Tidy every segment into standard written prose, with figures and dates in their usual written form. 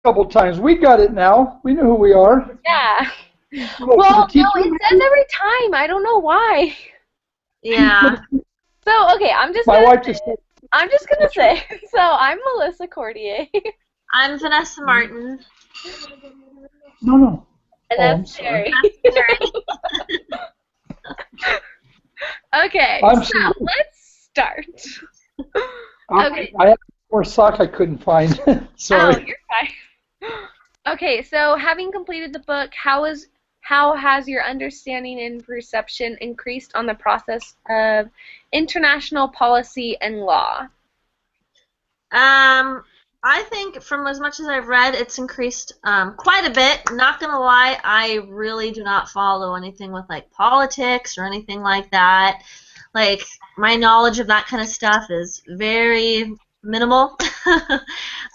couple times. We got it now. We know who we are. Yeah. Well, no, it says every time. I don't know why. Yeah. So, okay, I'm just gonna say. So, I'm Melissa Cordier. I'm Vanessa Martin. No. And that's Terry. Okay, so let's start. Okay. I have more sock I couldn't find. Sorry. Oh, you're fine. Okay, so having completed the book, how has your understanding and perception increased on the process of international policy and law? I think from as much as I've read, it's increased quite a bit. Not gonna lie, I really do not follow anything with like politics or anything like that. Like my knowledge of that kind of stuff is very minimal.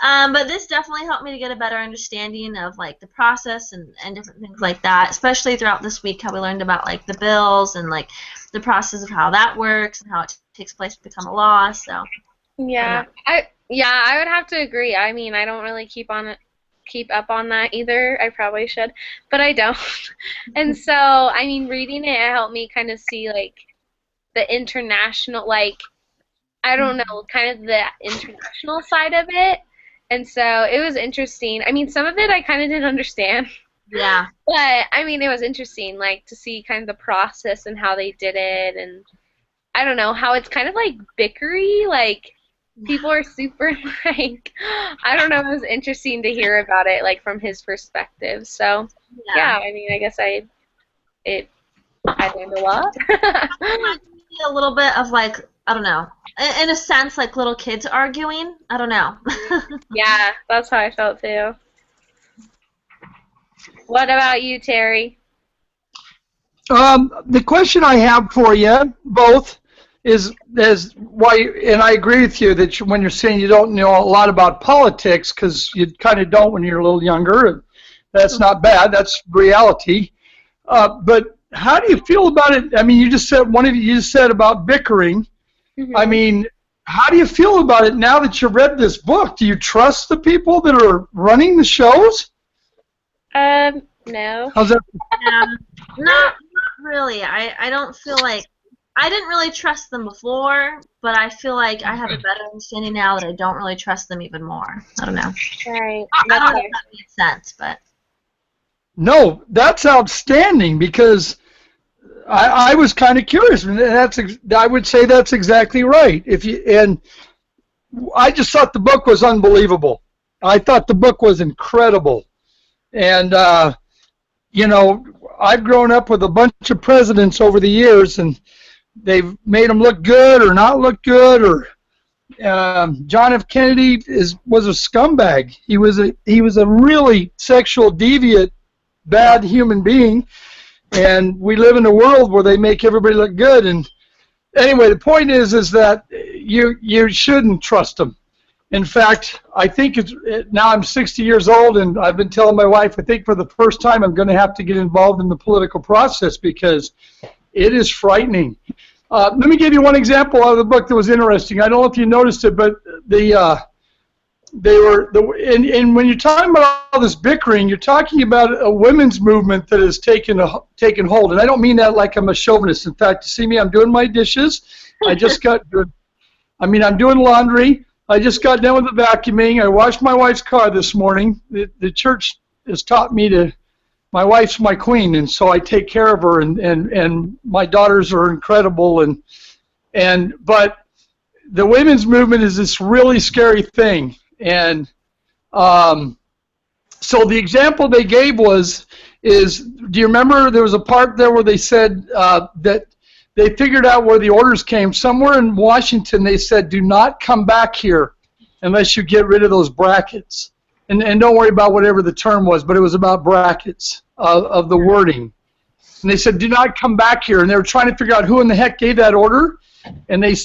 But this definitely helped me to get a better understanding of like the process and different things like that, especially throughout this week how we learned about like the bills and like the process of how that works and how it takes place to become a law. So yeah, I would have to agree. I mean, I don't really keep up on that either. I probably should, but I don't. And so, I mean, reading it helped me kind of see like the international, like, I don't know, kind of the international side of it. And so it was interesting. I mean, some of it I kind of didn't understand. Yeah. But, I mean, it was interesting, like, to see kind of the process and how they did it. And I don't know, how it's kind of like bickery, like, people are super, like, I don't know, it was interesting to hear about it, like, from his perspective. So, yeah, I mean, I guess I learned a lot. A little bit of, like, I don't know, in a sense, like little kids arguing. I don't know. Yeah, that's how I felt, too. What about you, Terry? The question I have for you both is why, and I agree with you that when you're saying you don't know a lot about politics, because you kind of don't when you're a little younger, and that's not bad. That's reality. But how do you feel about it? I mean, you just said about bickering. Mm-hmm. I mean, how do you feel about it now that you've read this book? Do you trust the people that are running the shows? No. How's that? Not really. I don't feel like, I didn't really trust them before, but I feel like I have a better understanding now that I don't really trust them even more. I don't know. Right. I don't know if that makes sense, but. No, that's outstanding, because I was kind of curious, and I would say that's exactly right. And I just thought the book was unbelievable. I thought the book was incredible, and you know, I've grown up with a bunch of presidents over the years, and they've made them look good or not look good. Or John F. Kennedy was a scumbag. He was a really sexual deviant, bad human being. And we live in a world where they make everybody look good. And anyway, the point is that you shouldn't trust them. In fact, I think now I'm 60 years old, and I've been telling my wife, I think for the first time I'm going to have to get involved in the political process, because it is frightening. Let me give you one example out of the book that was interesting. I don't know if you noticed it, but and when you're talking about all this bickering, you're talking about a women's movement that has taken hold. And I don't mean that like I'm a chauvinist. In fact, you see me, I'm doing my dishes. I'm doing laundry. I just got done with the vacuuming. I washed my wife's car this morning. The church has taught me my wife's my queen, and so I take care of her, and my daughters are incredible. But the women's movement is this really scary thing. And so the example they gave do you remember there was a part there where they said that they figured out where the orders came? Somewhere in Washington they said, do not come back here unless you get rid of those brackets. And don't worry about whatever the term was, but it was about brackets of the wording. And they said, do not come back here. And they were trying to figure out who in the heck gave that order. And they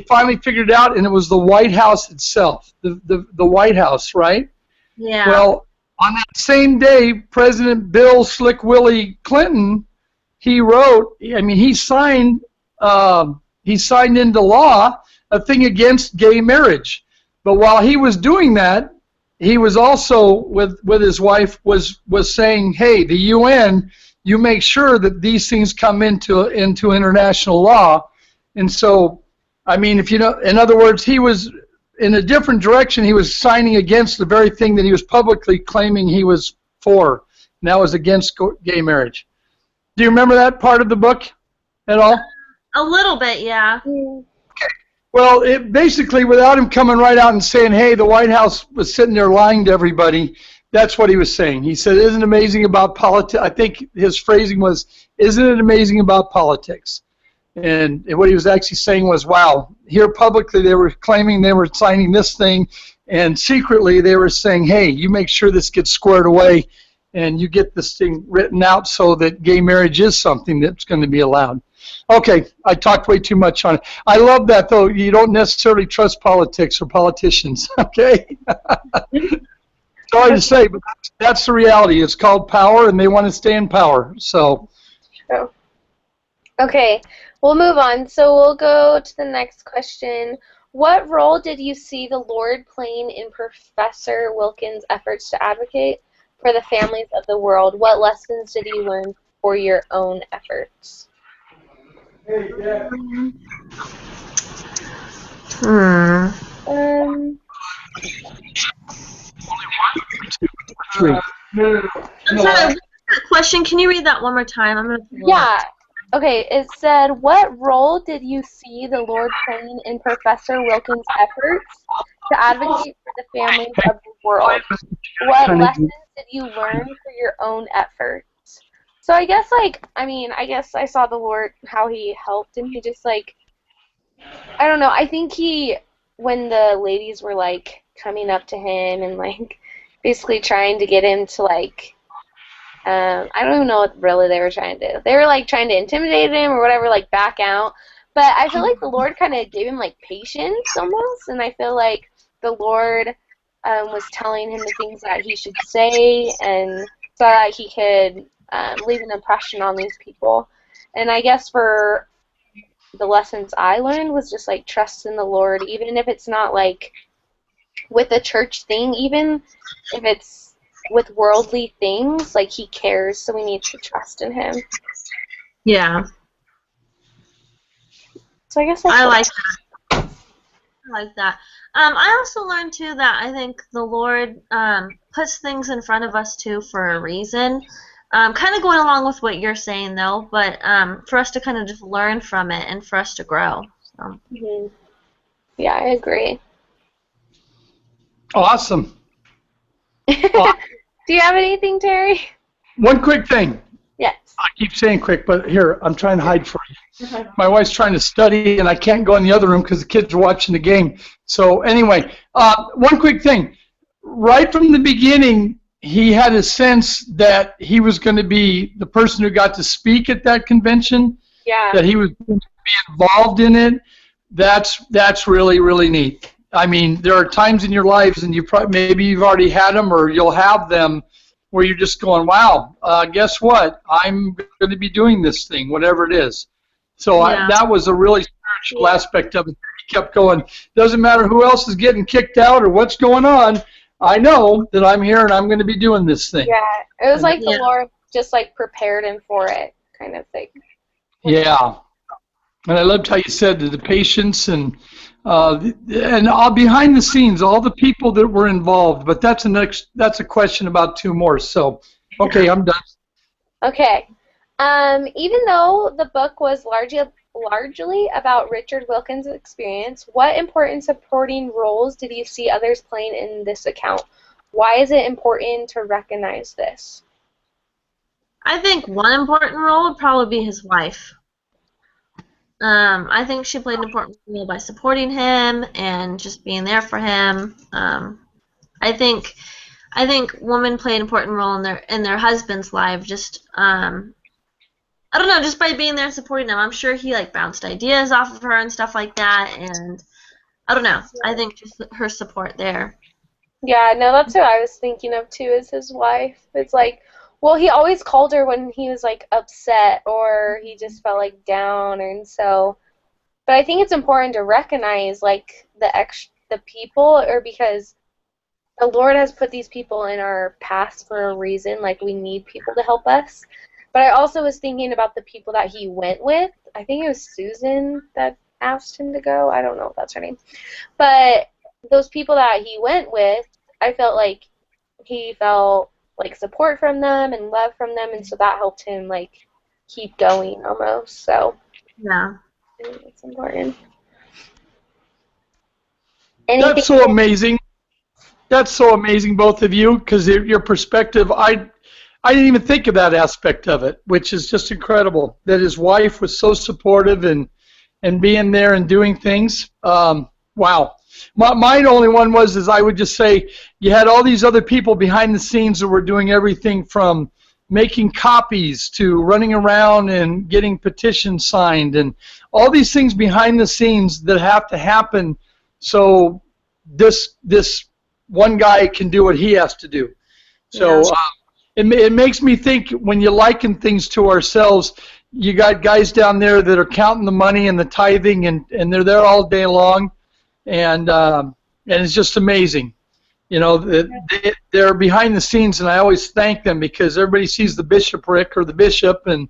finally figured it out, and it was the White House itself, the White House, right? Yeah. Well, on that same day, President Bill Slick Willie Clinton, he signed into law a thing against gay marriage. But while he was doing that, he was also with his wife was saying, hey, the UN, you make sure that these things come into international law. And so, I mean, if you know, in other words, he was in a different direction. He was signing against the very thing that he was publicly claiming he was for, and that was against gay marriage. Do you remember that part of the book at all? A little bit, yeah. Well, it basically, without him coming right out and saying, hey, the White House was sitting there lying to everybody, that's what he was saying. He said, isn't it amazing about politics? I think his phrasing was, isn't it amazing about politics? And what he was actually saying was, wow, here publicly they were claiming they were signing this thing, and secretly they were saying, hey, you make sure this gets squared away and you get this thing written out so that gay marriage is something that's going to be allowed. Okay, I talked way too much on it. I love that, though. You don't necessarily trust politics or politicians, okay? Sorry to say, but that's the reality. It's called power, and they want to stay in power. So. True. Okay, we'll move on. So we'll go to the next question. What role did you see the Lord playing in Professor Wilkins' efforts to advocate for the families of the world? What lessons did you learn for your own efforts? Three. I'm sorry, question, can you read that one more time? I'm gonna Yeah. Okay, it said, what role did you see the Lord playing in Professor Wilkins' efforts to advocate for the families of the world? What lessons did you learn for your own efforts? So I guess, like, I mean, I guess I saw the Lord, how he helped, and he just, like, I don't know, I think he, when the ladies were, like, coming up to him and, like, basically trying to get him to, like, I don't even know what really they were trying to do. They were, like, trying to intimidate him or whatever, like, back out. But I feel like the Lord kind of gave him, like, patience almost, and I feel like the Lord was telling him the things that he should say and so that he could leave an impression on these people. And I guess for the lessons I learned was just, like, trust in the Lord, even if it's not, like, with a church thing, even if it's with worldly things, like, he cares, so we need to trust in him. Yeah. So I guess I like that. I like that. I also learned, too, that I think the Lord puts things in front of us, too, for a reason. Kind of going along with what you're saying, though, but for us to kind of just learn from it and for us to grow. So. Mm-hmm. Yeah, I agree. Awesome. Do you have anything, Terry? One quick thing. Yes. I keep saying quick, but here, I'm trying to hide for you. My wife's trying to study, and I can't go in the other room because the kids are watching the game. So anyway, one quick thing. Right from the beginning, he had a sense that he was going to be the person who got to speak at that convention, Yeah. that he was going to be involved in it. That's really, really neat. I mean, there are times in your lives, and maybe you've already had them or you'll have them, where you're just going, wow, guess what? I'm going to be doing this thing, whatever it is. So Yeah. that was a really spiritual aspect of it. He kept going, doesn't matter who else is getting kicked out or what's going on, I know that I'm here and I'm going to be doing this thing. Yeah. It was like the Yeah. Lord just, like, prepared him for it, kind of thing. Yeah. And I loved how you said the patience and all behind the scenes, all the people that were involved. But that's a question about two more. So, okay, I'm done. Okay. Even though the book was largely about Richard Wilkins' experience, what important supporting roles did you see others playing in this account? Why is it important to recognize this? I think one important role would probably be his wife. I think she played an important role by supporting him and just being there for him. I think women play an important role in their husband's life. Just I don't know, just by being there and supporting them. I'm sure he, like, bounced ideas off of her and stuff like that. And I don't know. I think just her support there. Yeah, no, that's who I was thinking of too, is his wife. It's like, well, he always called her when he was, like, upset or he just felt, like, down, and so. But I think it's important to recognize, like, the people, or because the Lord has put these people in our paths for a reason. Like, we need people to help us. But I also was thinking about the people that he went with. I think it was Susan that asked him to go. I don't know if that's her name. But those people that he went with, I felt like he felt like support from them and love from them, and so that helped him like keep going almost. So Yeah. I think it's important. That's so amazing. That's so amazing, both of you, because your perspective, I didn't even think of that aspect of it, which is just incredible. That his wife was so supportive and being there and doing things. Wow. My only one is I would just say you had all these other people behind the scenes that were doing everything from making copies to running around and getting petitions signed and all these things behind the scenes that have to happen so this one guy can do what he has to do. So it makes me think when you liken things to ourselves, you got guys down there that are counting the money and the tithing and they're there all day long. And it's just amazing, you know. They're behind the scenes, and I always thank them because everybody sees the bishopric or the bishop, and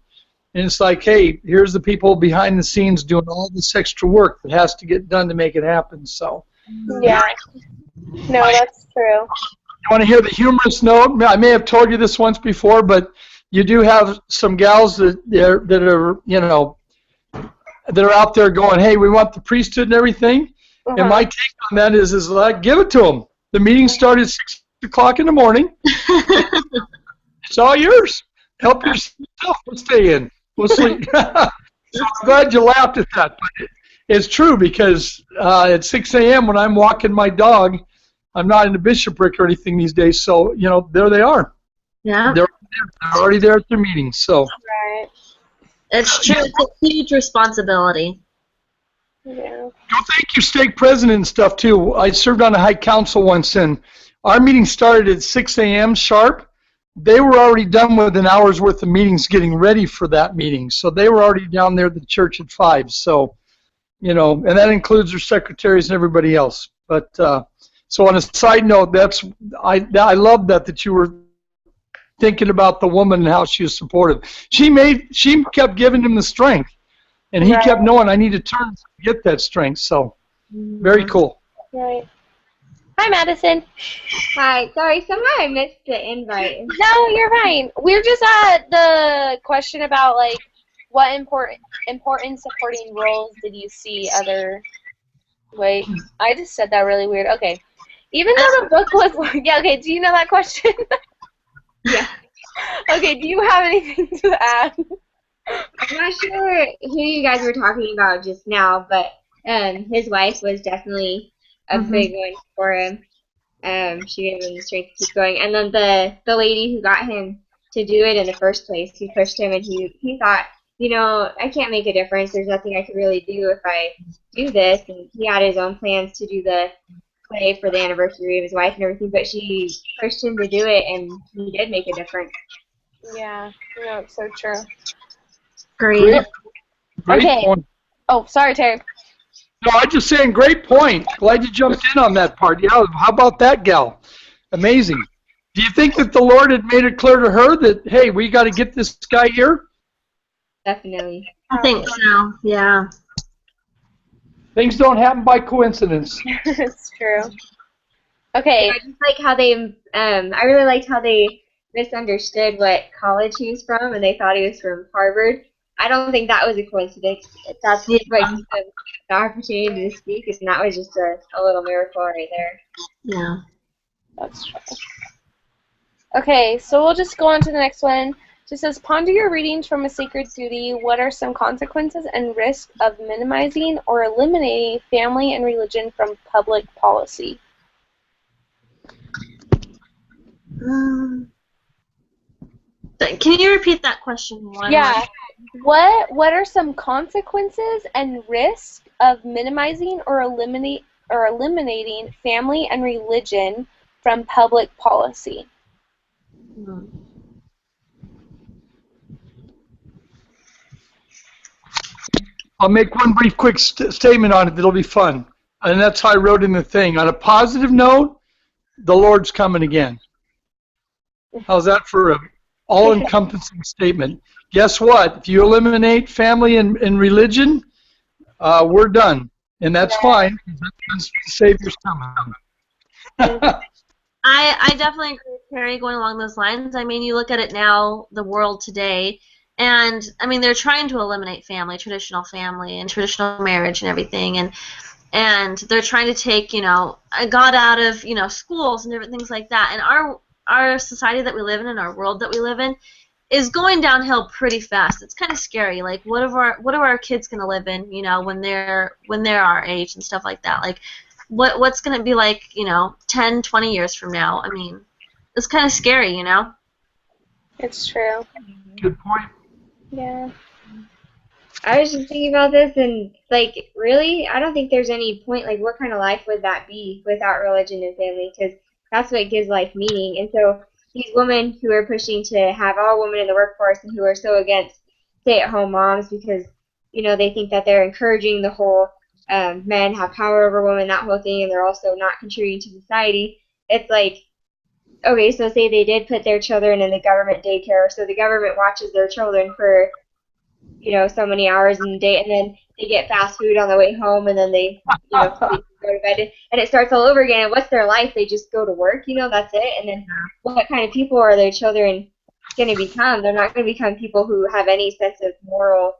it's like, hey, here's the people behind the scenes doing all this extra work that has to get done to make it happen. So yeah, no, that's true. You want to hear the humorous note? I may have told you this once before, but you do have some gals that are you know that are out there going, hey, we want the priesthood and everything. And my take on that is like, give it to them. The meeting started at 6 o'clock in the morning. It's all yours. Help yourself. We'll stay in. We'll sleep. So I'm glad you laughed at that. But it's true because at 6 a.m. when I'm walking my dog, I'm not in the bishopric or anything these days. So, you know, there they are. Yeah. They're already there at their meetings. So. Right. It's true. It's a huge responsibility. Yeah. Go thank your stake president and stuff too. I served on a high council once, and our meeting started at 6 a.m. sharp. They were already done with an hour's worth of meetings getting ready for that meeting, so they were already down there at the church at 5. So, you know, and that includes their secretaries and everybody else. But so on a side note, I love that you were thinking about the woman and how she was supportive. She kept giving him the strength. And he kept knowing I need to turn to get that strength. So, very cool. Right. Hi, Madison. Hi. Sorry, somehow I missed the invite. No, you're fine. We're just at the question about, like, what important supporting roles did you see other... Wait, I just said that really weird. Okay. Even though the book was... Yeah, okay, do you know that question? Yeah. Okay, do you have anything to add? I'm not sure who you guys were talking about just now, but his wife was definitely a big one for him. She gave him the strength to keep going. And then the lady who got him to do it in the first place, he pushed him, and he thought, you know, I can't make a difference. There's nothing I could really do if I do this. And he had his own plans to do the play for the anniversary of his wife and everything, but she pushed him to do it, and he did make a difference. Yeah, no, it's so true. Great. Great Okay. point. Oh, sorry, Terry. No, I'm just saying, great point. Glad you jumped in on that part. Yeah, how about that gal? Amazing. Do you think that the Lord had made it clear to her that, hey, we got to get this guy here? Definitely. I think so. Yeah. Things don't happen by coincidence. It's true. Okay. I just like how they, I really liked how they misunderstood what college he was from, and they thought he was from Harvard. I don't think that was a coincidence. That's what gave him the opportunity to speak, and that was just a little miracle right there. Yeah. That's true. Okay, so we'll just go on to the next one. It just says, ponder your readings from a sacred duty. What are some consequences and risks of minimizing or eliminating family and religion from public policy? Can you repeat that question one? Yeah. What are some consequences and risks of minimizing or eliminating family and religion from public policy? I'll make one brief quick statement on it that'll be fun. And that's how I wrote in the thing. On a positive note, the Lord's coming again. How's that for an all-encompassing statement? Guess what? If you eliminate family and religion, we're done. And that's fine. That means the Savior's coming. I definitely agree with Terry going along those lines. I mean, you look at it now, the world today, and I mean they're trying to eliminate traditional family and traditional marriage and everything, and they're trying to take God out of schools and different things like that. And our society that we live in and our world that we live in is going downhill pretty fast. It's kind of scary. Like, what are our kids gonna live in? When they're our age and stuff like that. Like, what's gonna be like? 10, 20 years from now. I mean, it's kind of scary. It's true. Good point. Yeah. I was just thinking about this, and like, really, I don't think there's any point. Like, what kind of life would that be without religion and family? Because that's what gives life meaning. And so these women who are pushing to have all women in the workforce and who are so against stay-at-home moms because they think that they're encouraging the whole men have power over women, that whole thing, and they're also not contributing to society. It's like, okay, so say they did put their children in the government daycare, so the government watches their children for so many hours in the day, and then they get fast food on the way home, and then they they go to bed, and it starts all over again. And what's their life? They just go to work, that's it. And then what kind of people are their children going to become? They're not going to become people who have any sense of moral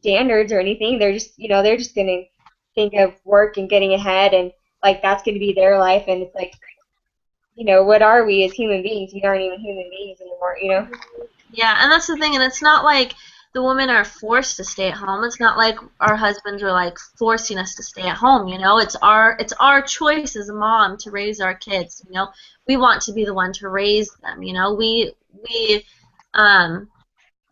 standards or anything. They're just they're just going to think of work and getting ahead, and like that's going to be their life. And it's like, what are we as human beings? We aren't even human beings anymore, Yeah, and that's the thing. And it's not like the women are forced to stay at home. It's not like our husbands are like forcing us to stay at home. It's our choice as a mom to raise our kids. We want to be the one to raise them. We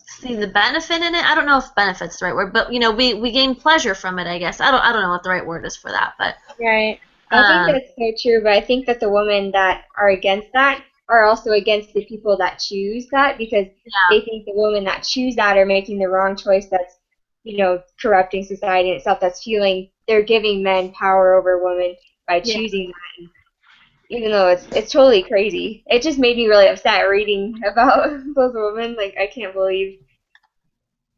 see the benefit in it. I don't know if benefit's the right word, but we gain pleasure from it. I guess I don't know what the right word is for that, but Right. I think that's so true, but I think that the women that are against that are also against the people that choose that because they think the women that choose that are making the wrong choice that's, corrupting society in itself, they're giving men power over women by choosing that. Even though it's totally crazy. It just made me really upset reading about those women. Like, I can't believe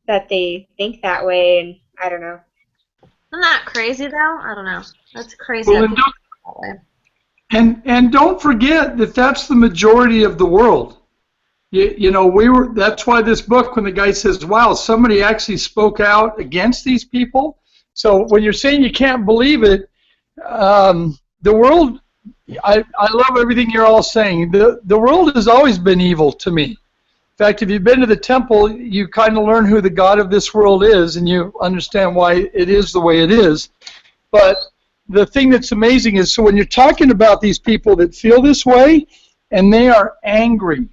that they think that way, and I don't know. Isn't that crazy, though? I don't know. That's crazy. Well, and don't forget that that's the majority of the world. That's why this book, when the guy says, wow, somebody actually spoke out against these people. So when you're saying you can't believe it, the world, I love everything you're all saying. The world has always been evil to me. In fact, if you've been to the temple, you kind of learn who the God of this world is, and you understand why it is the way it is. But the thing that's amazing is, so when you're talking about these people that feel this way, and they are angry,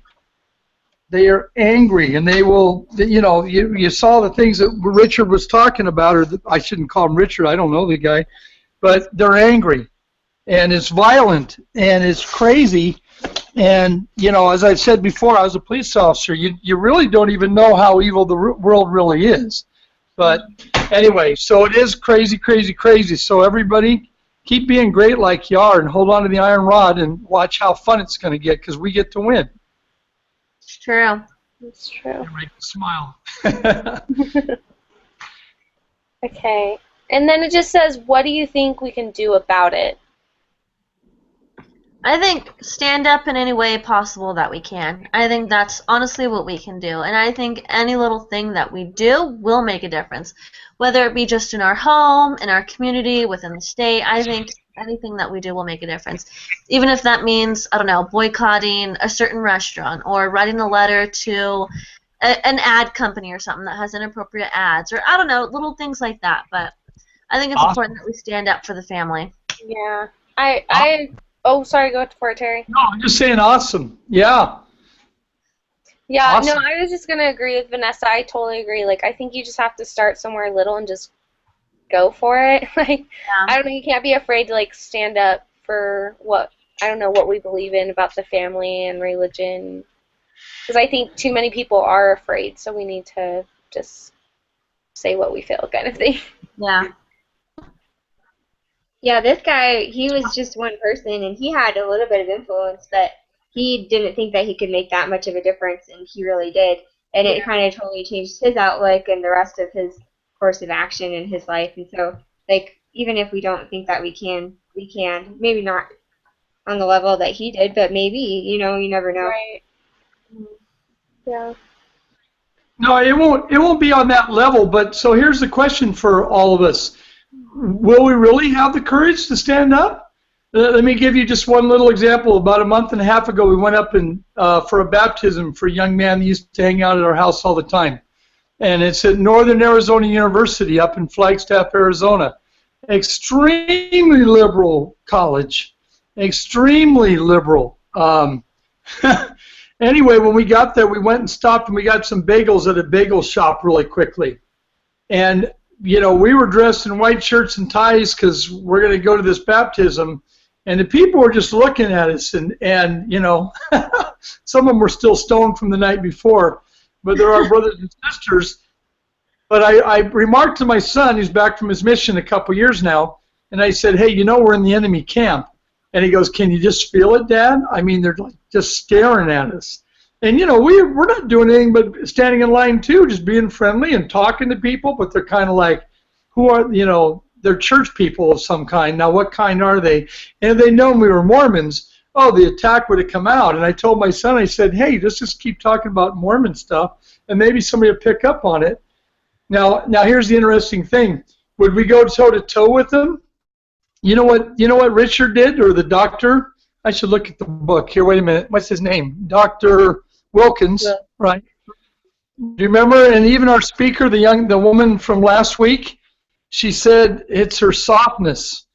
and they will, you saw the things that Richard was talking about, or I shouldn't call him Richard, I don't know the guy, but they're angry, and it's violent, and it's crazy, and, as I've said before, I was a police officer, you really don't even know how evil the world really is. But anyway, so it is crazy, crazy, crazy. So everybody, keep being great like you are and hold on to the iron rod and watch how fun it's going to get because we get to win. It's true. It's true. Make me smile. Okay. And then it just says, what do you think we can do about it? I think stand up in any way possible that we can. I think that's honestly what we can do. And I think any little thing that we do will make a difference. Whether it be just in our home, in our community, within the state, I think anything that we do will make a difference. Even if that means, I don't know, boycotting a certain restaurant or writing a letter to an ad company or something that has inappropriate ads or, I don't know, little things like that. But I think it's important that we stand up for the family. Yeah. Oh, sorry, go for it, Terry. No, I'm just saying awesome. Yeah. Yeah, Awesome. no, I was just going to agree with Vanessa. I totally agree. Like, I think you just have to start somewhere little and just go for it. Like, I don't know, you can't be afraid to, like, stand up for what we believe in about the family and religion. Because I think too many people are afraid, so we need to just say what we feel kind of thing. Yeah. Yeah, this guy, he was just one person, and he had a little bit of influence, but he didn't think that he could make that much of a difference, and he really did. And it kind of totally changed his outlook and the rest of his course of action in his life. And so, like, even if we don't think that we can, we can. Maybe not on the level that he did, but maybe, you know, you never know. Right. Yeah. No, it won't. It won't be on that level. But so here's the question for all of us: will we really have the courage to stand up? Let me give you just one little example. About a month and a half ago, we went up for a baptism for a young man that used to hang out at our house all the time, and it's at Northern Arizona University up in Flagstaff, Arizona. Extremely liberal college, extremely liberal. Anyway, when we got there, we went and stopped and we got some bagels at a bagel shop really quickly. And, you know, we were dressed in white shirts and ties because we're going to go to this baptism. And the people were just looking at us. And you know, some of them were still stoned from the night before. But they're our brothers and sisters. But I remarked to my son, who's back from his mission a couple years now, and I said, hey, you know, we're in the enemy camp. And he goes, can you just feel it, Dad? I mean, they're like just staring at us. And, you know, we're not doing anything but standing in line, too, just being friendly and talking to people. But they're kind of like, who are, you know, they're church people of some kind. Now, what kind are they? And if they'd known we were Mormons, oh, the attack would have come out. And I told my son, I said, hey, let's just keep talking about Mormon stuff, and maybe somebody will pick up on it. Now here's the interesting thing. Would we go toe-to-toe with them? You know what Richard did, or the doctor? I should look at the book. Here, wait a minute. What's his name? Dr. Wilkins, yeah. Right? Do you remember? And even our speaker, the woman from last week, she said it's her softness.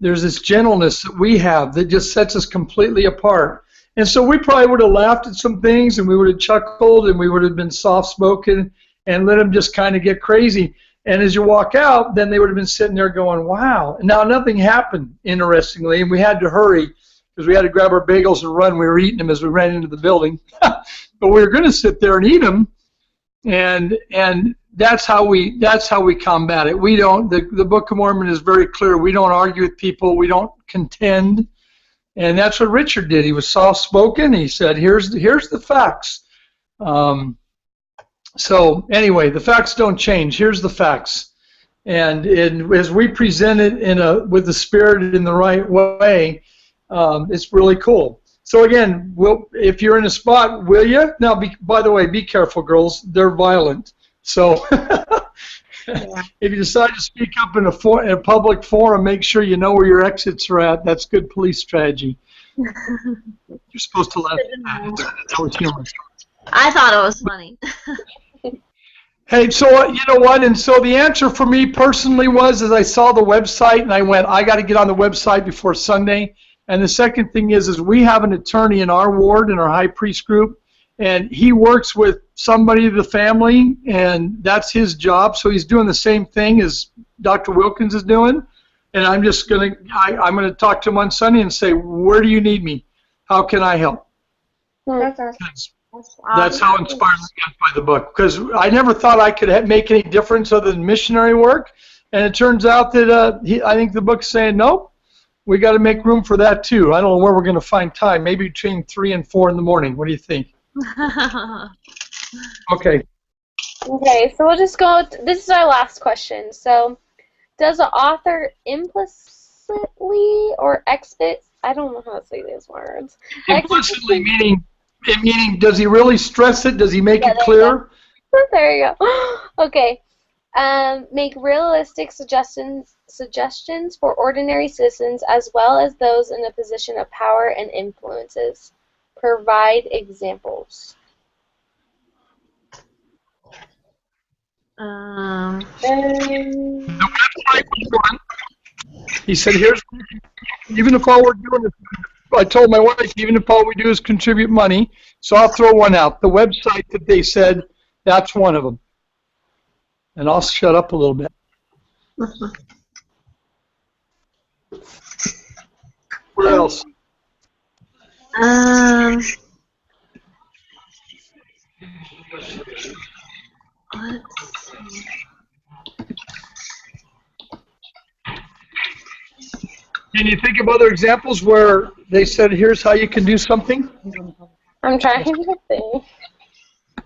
There's this gentleness that we have that just sets us completely apart. And so we probably would have laughed at some things, and we would have chuckled, and we would have been soft-spoken, and let them just kind of get crazy. And as you walk out, then they would have been sitting there going, wow. And now nothing happened, interestingly, and we had to hurry because we had to grab our bagels and run. We were eating them as we ran into the building. But we were going to sit there and eat them, and that's how we combat it. We don't. The Book of Mormon is very clear. We don't argue with people. We don't contend, and that's what Richard did. He was soft-spoken. He said, here's the facts. So anyway, the facts don't change. Here's the facts, and as we present it with the spirit in the right way, it's really cool. So again, if you're in a spot, will you? Now, by the way, be careful, girls. They're violent. So if you decide to speak up in a public forum, make sure you know where your exits are at. That's good police strategy. You're supposed to laugh at that. That was humorous. I thought it was funny. Hey, so you know what? And so the answer for me personally was, as I saw the website, and I went, I got to get on the website before Sunday. And the second thing is we have an attorney in our ward, in our high priest group, and he works with somebody of the family, and that's his job. So he's doing the same thing as Dr. Wilkins is doing. And I'm just going to talk to him on Sunday and say, where do you need me? How can I help? That's awesome. That's how inspired I got by the book, because I never thought I could make any difference other than missionary work, and it turns out that I think the book's saying, nope, we got to make room for that too. I don't know where we're going to find time, maybe between 3 and 4 in the morning. What do you think? Okay. Okay, so we'll just go, this is our last question. So, does the author implicitly or I don't know how to say these words. Implicitly meaning, does he really stress it? Does he make it clear? There you go. Okay. Make realistic suggestions for ordinary citizens as well as those in a position of power and influences. Provide examples. The website was one. He said, even if all we're doing is, I told my wife, even if all we do is contribute money, so I'll throw one out. The website that they said, that's one of them. And I'll shut up a little bit. Where else? Let's see. Can you think of other examples where they said, here's how you can do something? I'm trying to think.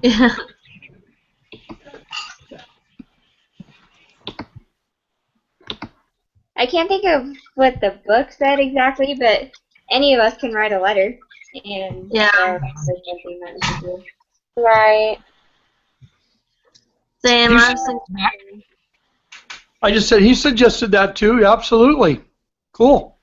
Yeah. I can't think of what the book said exactly, but any of us can write a letter, and Yeah. that's like something that we should do. Right. Same. You I said was thinking- that? I just said he suggested that too. Yeah, absolutely. Cool.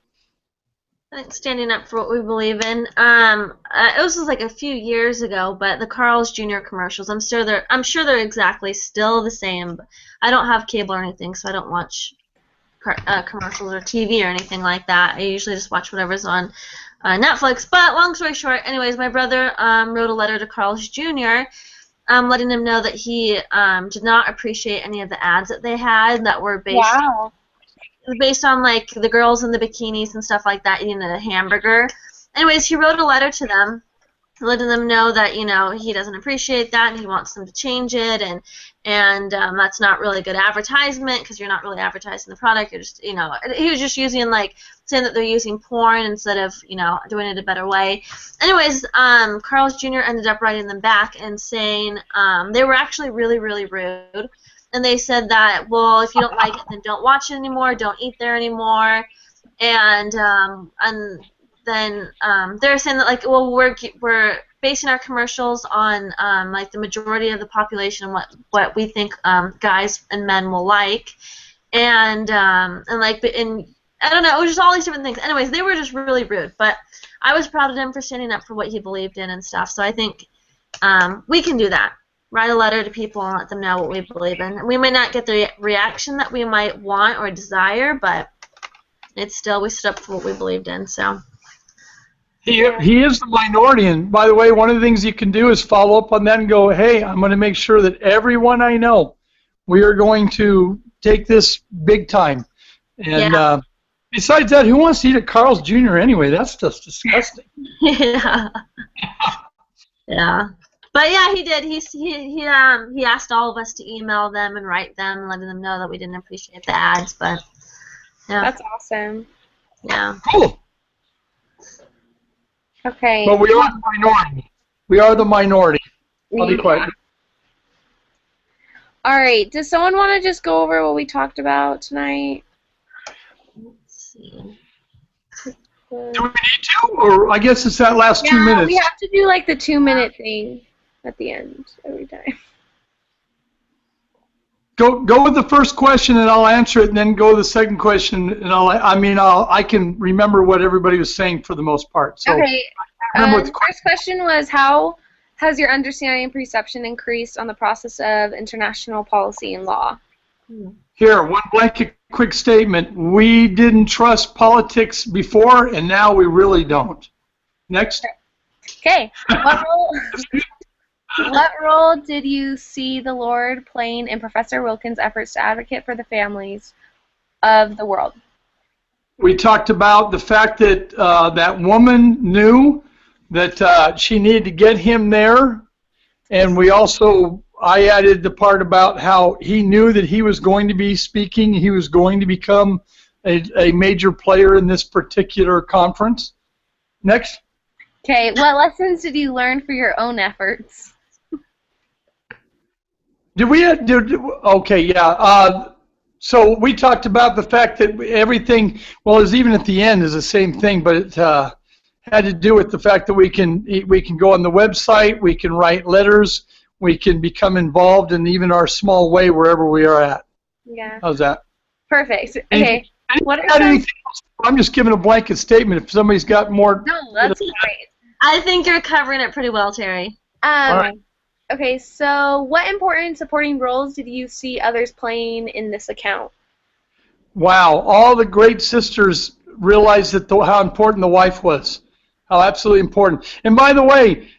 I think standing up for what we believe in. It was just like a few years ago, but the Carl's Jr. commercials. I'm sure they're exactly still the same. But I don't have cable or anything, so I don't watch commercials or TV or anything like that. I usually just watch whatever's on Netflix. But long story short, anyways, my brother wrote a letter to Carl's Jr. Letting him know that he did not appreciate any of the ads that they had that were based on like the girls in the bikinis and stuff like that eating a hamburger. Anyways, he wrote a letter to them, letting them know that he doesn't appreciate that and he wants them to change it, and that's not really good advertisement because you're not really advertising the product. You're just he was just using saying that they're using porn instead of doing it a better way. Anyways, Carl's Jr. ended up writing them back and saying they were actually really, really rude. And they said that, well, if you don't like it, then don't watch it anymore, don't eat there anymore, and then they're saying that well, we're basing our commercials on the majority of the population, what we think guys and men will like, and I don't know, it was just all these different things. Anyways, they were just really rude, but I was proud of him for standing up for what he believed in and stuff. So I think we can do that. Write a letter to people and let them know what we believe in. We may not get the reaction that we might want or desire, but it's still, we stood up for what we believed in. So He is the minority, and by the way, one of the things you can do is follow up on that and go, hey, I'm going to make sure that everyone I know, we are going to take this big time. And besides that, who wants to eat at Carl's Jr. anyway? That's just disgusting. yeah. Yeah. But yeah, he did. He asked all of us to email them and write them, letting them know that we didn't appreciate the ads. But yeah, That's awesome. yeah. Cool. Okay. But we are the minority. We are the minority. I'll be quiet. All right. Does someone want to just go over what we talked about tonight? Let's see. Do we need to? Or I guess it's that last 2 minutes. We have to do like the 2-minute thing at the end every time. Go with the first question and I'll answer it, and then go to the second question, and I can remember what everybody was saying for the most part. So Okay. remember The first question was, how has your understanding and perception increased on the process of international policy and law? Here, one blanket quick statement. We didn't trust politics before, and now we really don't. Next. Okay. What role did you see the Lord playing in Professor Wilkins' efforts to advocate for the families of the world? We talked about the fact that that woman knew that she needed to get him there, and I added the part about how he knew that he was going to be speaking, he was going to become a major player in this particular conference. Next. Okay, what lessons did you learn for your own efforts? Okay, yeah. So we talked about the fact that everything, well, is even at the end is the same thing, but it had to do with the fact that we can go on the website, we can write letters, we can become involved in even our small way wherever we are at. Yeah. How's that? Perfect. Okay. What are Anything else? I'm just giving a blanket statement. If somebody's got more. No, that's great. I think you're covering it pretty well, Terry. All right. Okay, so what important supporting roles did you see others playing in this account? Wow, all the great sisters realized how important the wife was, how absolutely important. And by the way,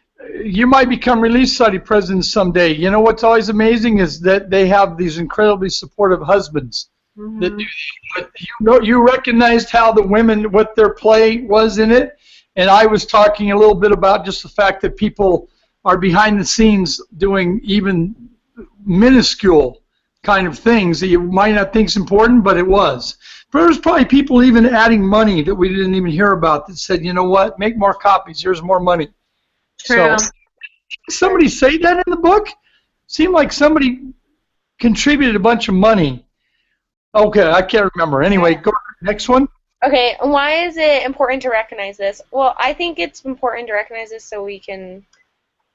you might become Relief Society presidents someday. You know what's always amazing is that they have these incredibly supportive husbands. Mm-hmm. That you recognized how the women, what their play was in it, and I was talking a little bit about just the fact that people are behind the scenes doing even minuscule kind of things that you might not think is important, but it was. there's probably people even adding money that we didn't even hear about that said, you know what, make more copies. Here's more money. True. So, somebody say that in the book? Seemed like somebody contributed a bunch of money. Okay, I can't remember. Anyway, go next one. Okay, why is it important to recognize this? Well, I think it's important to recognize this so we can,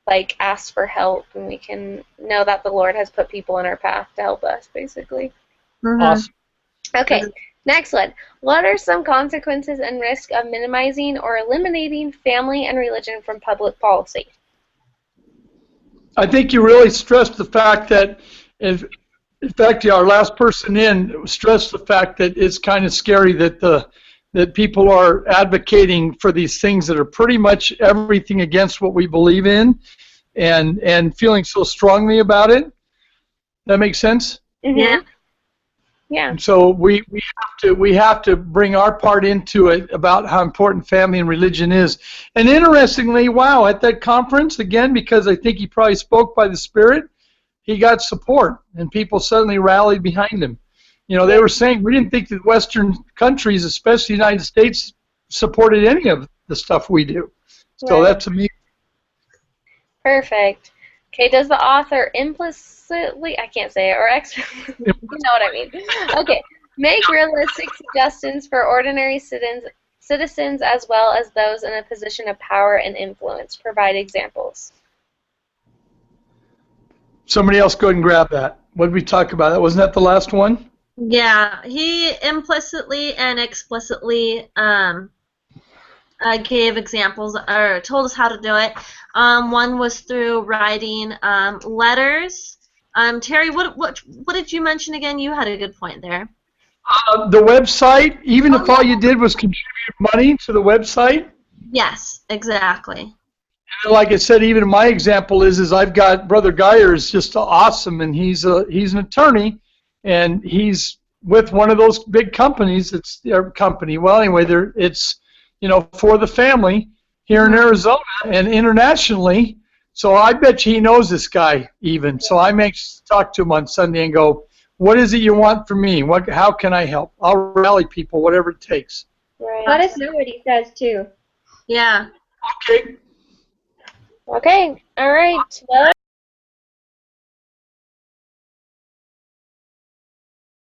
like, ask for help and we can know that the Lord has put people in our path to help us, basically. Mhm. Awesome. Okay, next one. What are some consequences and risks of minimizing or eliminating family and religion from public policy? I think you really stressed the fact that, in fact, our last person in stressed the fact that it's kind of scary that people are advocating for these things that are pretty much everything against what we believe in, and feeling so strongly about it. That makes sense? Mm-hmm. Yeah. Yeah. And so we have to bring our part into it about how important family and religion is. And interestingly, wow, at that conference, again, because I think he probably spoke by the Spirit, he got support, and people suddenly rallied behind him. You know, they were saying we didn't think that Western countries, especially the United States, supported any of the stuff we do. So Right. that's amazing. Perfect. Okay, does the author implicitly, I can't say it, or you know what I mean. Okay, make realistic suggestions for ordinary citizens as well as those in a position of power and influence. Provide examples. Somebody else go ahead and grab that. What did we talk about? That wasn't that the last one? Yeah, he implicitly and explicitly gave examples or told us how to do it. One was through writing letters. Terry, what did you mention again? You had a good point there. The website, even if all you did was contribute money to the website. Yes, exactly. And like I said, even my example is I've got Brother Geyer is just awesome, and he's an attorney, and he's with one of those big companies. It's their company. Well, anyway, it's for the family here in Arizona and internationally. So I bet you he knows this guy even. So I may talk to him on Sunday and go, what is it you want from me? How can I help? I'll rally people, whatever it takes. Right. Let us know what he says too. Yeah. Okay. Okay, all right. Well,